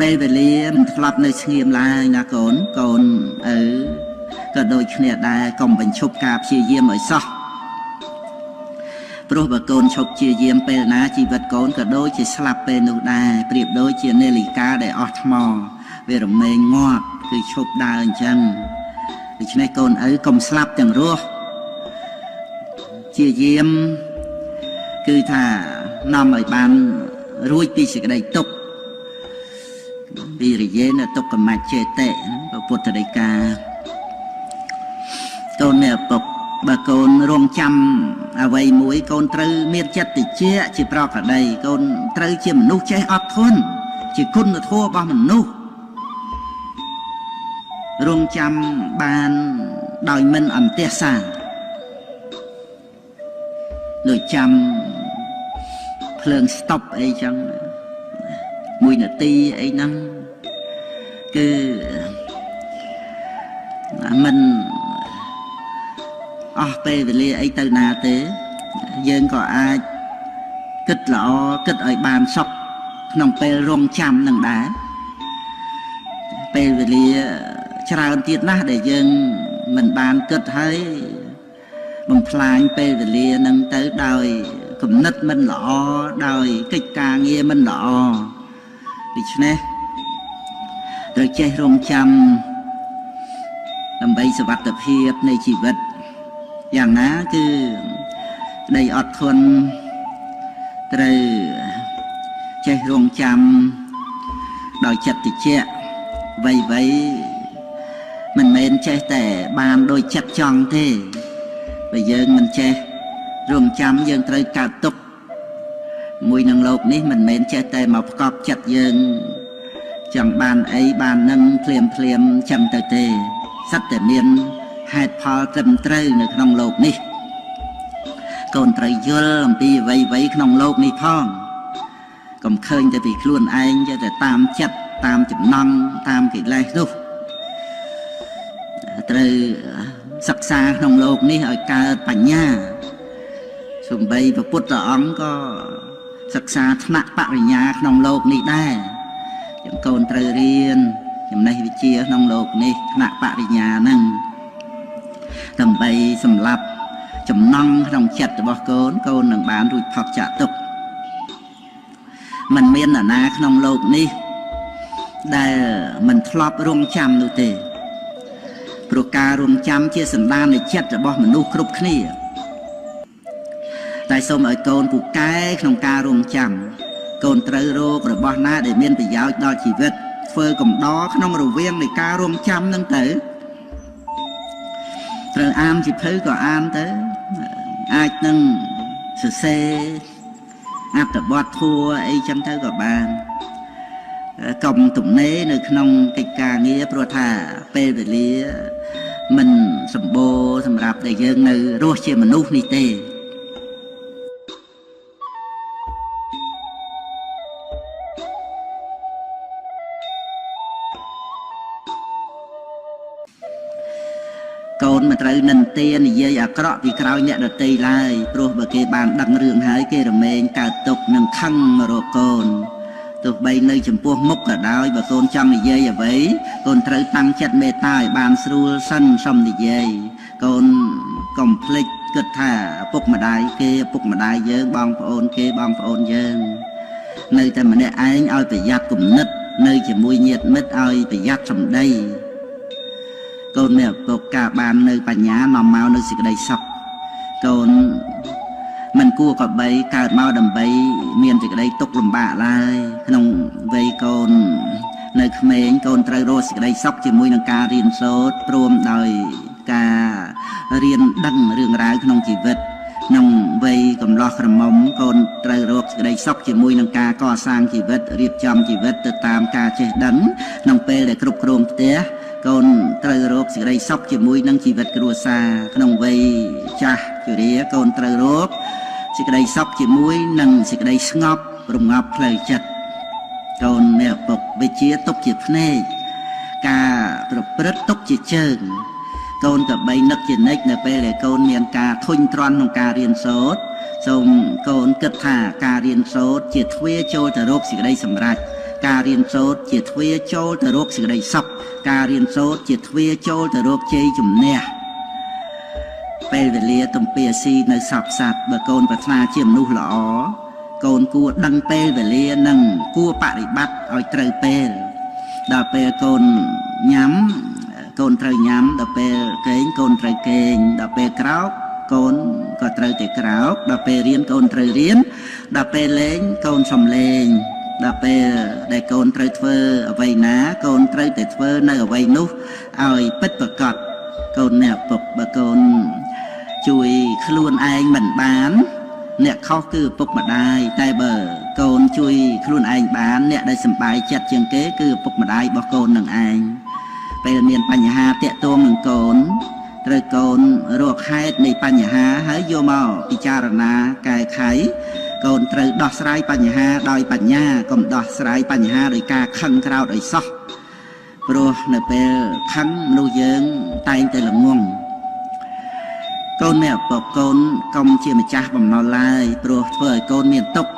ពេលវេលាមិនធ្លាប់នៅស្ងៀមឡើយណាកូនកូនក៏ដូចគ្នាដែរកុំបញ្ឈប់ការព្យាយាមឲ្យសោះព្រោះបើកូនឈប់ព្យាយាមពេលណាជីវិតកូនក៏ដូចជាស្លាប់ពេលនោះដែរប្រៀបដូចជានាឡិកាដែលអស់ថ្មវារមែងងាប់គឺឈប់ដើរអញ្ចឹងដូច្នេះកូនឪកុំស្លាប់ទាំងរស់ព្យាយាមគឺថានាំឲ្យបានរួចពីសេចក្តីទុក្ខពីរិយេនទុក្ខមច្ចេតិពុទ្ធដីកាកូនមានឪពុកបើកូនរងចាំអ្វីមួយកូនត្រូវមានចិត្តតិចជាប្រក្រតីកូនត្រូវជាមនុស្សចេះអត់ធន់ជាគុណធម៌របស់មនុស្សរងចាំបានដោយមិនអន្ទះសាដូចចាំភ្លើងស្តុបអីចឹង1នាទីអីហ្នឹងគឺមិនអស់ពេលវេលាអីទៅណាទេយើងក៏អាចគិតល្អគិតឲ្យបានសុខក្នុងពេលរងចាំនឹងដែរពេលវេលាច្រើនទៀតណាស់ដែលយើងមិនបានគិតហើយបំផ្លាញពេលវេលានឹងទៅដោយគំនិតមិនល្អដោយកិច្ចការងារមិនល្អដូច្នេះត្រូវចេះរងចាំដើម្បីសុវត្ថិភាពនៃជីវិតយ៉ាងណាគឺក្តីអត់ធន់ត្រូវចេះរងចាំដោយចិត្តតិចវៃមិនមែនចេះតែបានដោយចិត្តចង់ទេបើយើងមិនចេះរងចាំយើងត្រូវកើតទុក្ខមួយនឹងលោកនេះមិនមែនចេះតែមកផ្កប់ចិត្តយើងចង់បានអីបាននឹងភ្លាមចឹងទៅទេសិតតែមានហេតុផលត្រឹមត្រូវនៅក្នុងលោកនេះកូនត្រូវយល់អំពីអ្វីក្នុងលោកនេះផងកុំឃើញតែពីខ្លួនឯងចេះតែតាមចិត្តតាមចំណង់តាមកិលេសនោះត្រូវសិក្សាក្នុងលោកនេះឲ្យកើតបញ្ញាសូម្បីព្រះពុទ្ធអង្គក៏សិក្សាថ្នាក់បរិញ្ញាក្នុងលោកនេះដែរចឹងកូនត្រូវរៀនចំណេះវិជ្ជាក្នុងលោកនេះថ្នាក់បរិញ្ញាហ្នឹងដើម្បីសម្រាប់ចំណង់ក្នុងចិត្តរបស់កូននឹងបានរួចផុតចាកទុក្ខมันមាននរណាក្នុងលោកនេះដែលមិនធ្លាប់រងចាំនោះទេព្រោះការរងចាំជាសន្តាននៃចិត្តរបស់មនុស្សគ្រប់គ្នាតែសូមឲ្យកូនពូកែក្នុងការរងចាំកូនត្រូវរករបស់ណាដែលមានប្រយោជន៍ដល់ជីវិតធ្វើកំដរក្នុងរវាងនៃការរងចាំហ្នឹងទៅត្រូវអានជាភៅក៏អានទៅអាចនឹងសរសេរអត្ថបទធัวអីចឹងទៅក៏បានកុំទំនេរនៅក្នុងកិច្ចការងារព្រោះថាពេលវេលាមិនសម្បូរសម្រាប់ដែលយើងនៅរស់ជាមនុស្សនេះទេកូនមិនត្រូវនិន្ទានិយាយអាក្រក់ពីក្រោយអ្នកដទៃឡើយព្រោះបើគេបានដឹងរឿងហើយគេរមែងកើតទុក្ខនឹងខឹងមករកកូនទោះបីនៅចំពោះមុខក៏ដោយបើកូនចង់និយាយអ្វីកូនត្រូវតាំងចិត្តមេត្តាឲ្យបានស្រួលសិនសុំនិយាយកូនកុំភ្លេចគិតថាឪពុកម្ដាយគេឪពុកម្ដាយយើងបងប្អូនគេបងប្អូនយើងនៅតែម្នាក់ឯងឲ្យប្រយ័ត្នគំនិតនៅជាមួយញាតិមិត្តឲ្យប្រយ័ត្នសម្ដីកូនមានឪពុកការបាននៅបញ្ញានាំមកនៅសេចក្តីសុខកូនមិនគួរក៏បីកើតមកដើម្បីមានសេចក្តីទុក្ខលំបាកឡើយក្នុងវ័យកូននៅក្មេងកូនត្រូវរកសេចក្តីសុខជាមួយនឹងការរៀនសូត្រព្រមដោយការរៀនដឹងរឿងរ៉ាវក្នុងជីវិតក្នុងវ័យកំឡោះក្រមុំកូនត្រូវរកសេចក្តីសុខជាមួយនឹងការកសាងជីវិតរៀបចំជីវិតទៅតាមការចេះដឹងក្នុងពេលដែលគ្រប់គ្រងផ្ទះកូនត្រូវរកសេចក្តីសុខជាមួយនឹងជីវិតគ្រួសារក្នុងវ័យចាស់ជរាកូនត្រូវរកសេចក្តីសុខជាមួយនឹងសេចក្តីស្ងប់រងាប់ផ្លូវចិត្តកូនមានឪពុកវិជាទុកជាភ្នែកការប្រព្រឹត្តទុកជាជើងកូនក៏បីនឹកជានិច្ចនៅពេលដែលកូនមានការធុញទ្រាន់ក្នុងការរៀនសូត្រសូមកូនគិតថាការរៀនសូត្រជាទ្វារចូលទៅរកសេចក្តីសម្រេច ការរៀនសូត្រជាទ្វារចូលទៅរកសេចក្តីសុខការរៀនសូត្រជាទ្វារចូលទៅរកជ័យជំនះពេលវេលាទំពាស៊ីនៅសពសត្វបើកូនប្រាថ្នាជាមនុស្សល្អកូនគួរដឹងពេលវេលានិងគួរបប្រតិបត្តិឲ្យត្រូវពេលដល់ពេលកូនញ៉ាំកូនត្រូវញ៉ាំដល់ពេលគេងកូនត្រូវគេងដល់ពេលក្រោកកូនក៏ត្រូវតែក្រោកដល់ពេលរៀនកូនត្រូវរៀនដល់ពេលលេងកូនសំលេងដល់ពេលដែលកូនត្រូវធ្វើអ្វីណាកូនត្រូវតែធ្វើនៅអ្វីនោះឲ្យពិតប្រាកដកូនអ្នកពុកបើកូនជួយខ្លួនឯងមិនបានអ្នកខុសគឺឪពុកម្ដាយតែបើកូនជួយខ្លួនឯងបានអ្នកដែលសប្បាយចិត្តជាងគេគឺឪពុកម្ដាយរបស់កូននឹងឯងពេលមានបញ្ហាតាក់ទងនឹងកូនត្រូវកូនរកហេតុនៃបញ្ហាហើយយកមកពិចារណាកែខៃកូនត្រូវដោះស្រាយបញ្ហាដោយបញ្ញាកុំដោះស្រាយបញ្ហាដោយការខឹងក្រោធឲ្យសោះព្រោះនៅពេលខឹងមនុស្សយើងតែងតែល្ងងកូនអ្នកឪពុកកូនកុំជាម្ចាស់បំណុលឡើយព្រោះធ្វើឲ្យកូនមានទុក្ខ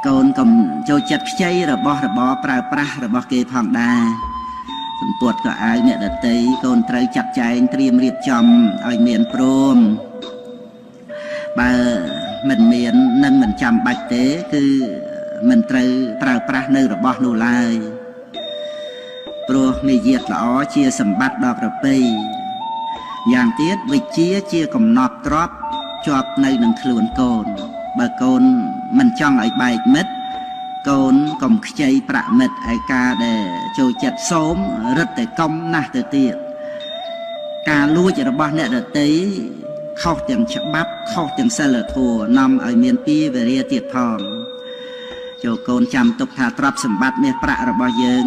កូនកុំចូលចិត្តខ្ចីរបស់របរប្រើប្រាស់របស់គេផងដែរសម្ពុតក៏អាវអ្នកដតីកូនត្រូវចាត់ចែងត្រៀមរៀបចំឲ្យមានព្រមបើមិនមាននិងមិនចាំបាច់ទេគឺមិនត្រូវប្រើប្រាស់នៅរបស់នោះឡើយព្រោះមាយាទល្អជាសម្បត្តិដ៏ប្រពៃយ៉ាងទៀតវិជ្ជាជាកំណត់ទ្រព្យជាប់នៅនឹងខ្លួនកូនបើកូនមិនចង់ឲ្យបែកមិត្តកូនកុំខ្ចីប្រាក់មិត្តឯការដែលចូលចិត្តសូមរឹតតែកុំណាស់ទៅទៀតការលួចរបស់អ្នកដទៃខុសទាំងច្បាប់ខុសទាំងសិលធម៌នាំឲ្យមានពីវេរាទៀតផងចូលកូនចាំទុកថាទ្រព្យសម្បត្តិមាសប្រាក់របស់យើង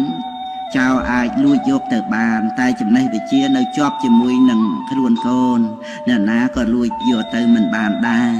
ចៅអាចលួចយកទៅបានតែចំណេះវិជ្ជានៅជាប់ជាមួយនឹងខ្លួនកូនអ្នកណាក៏លួចយកទៅមិនបានដែរ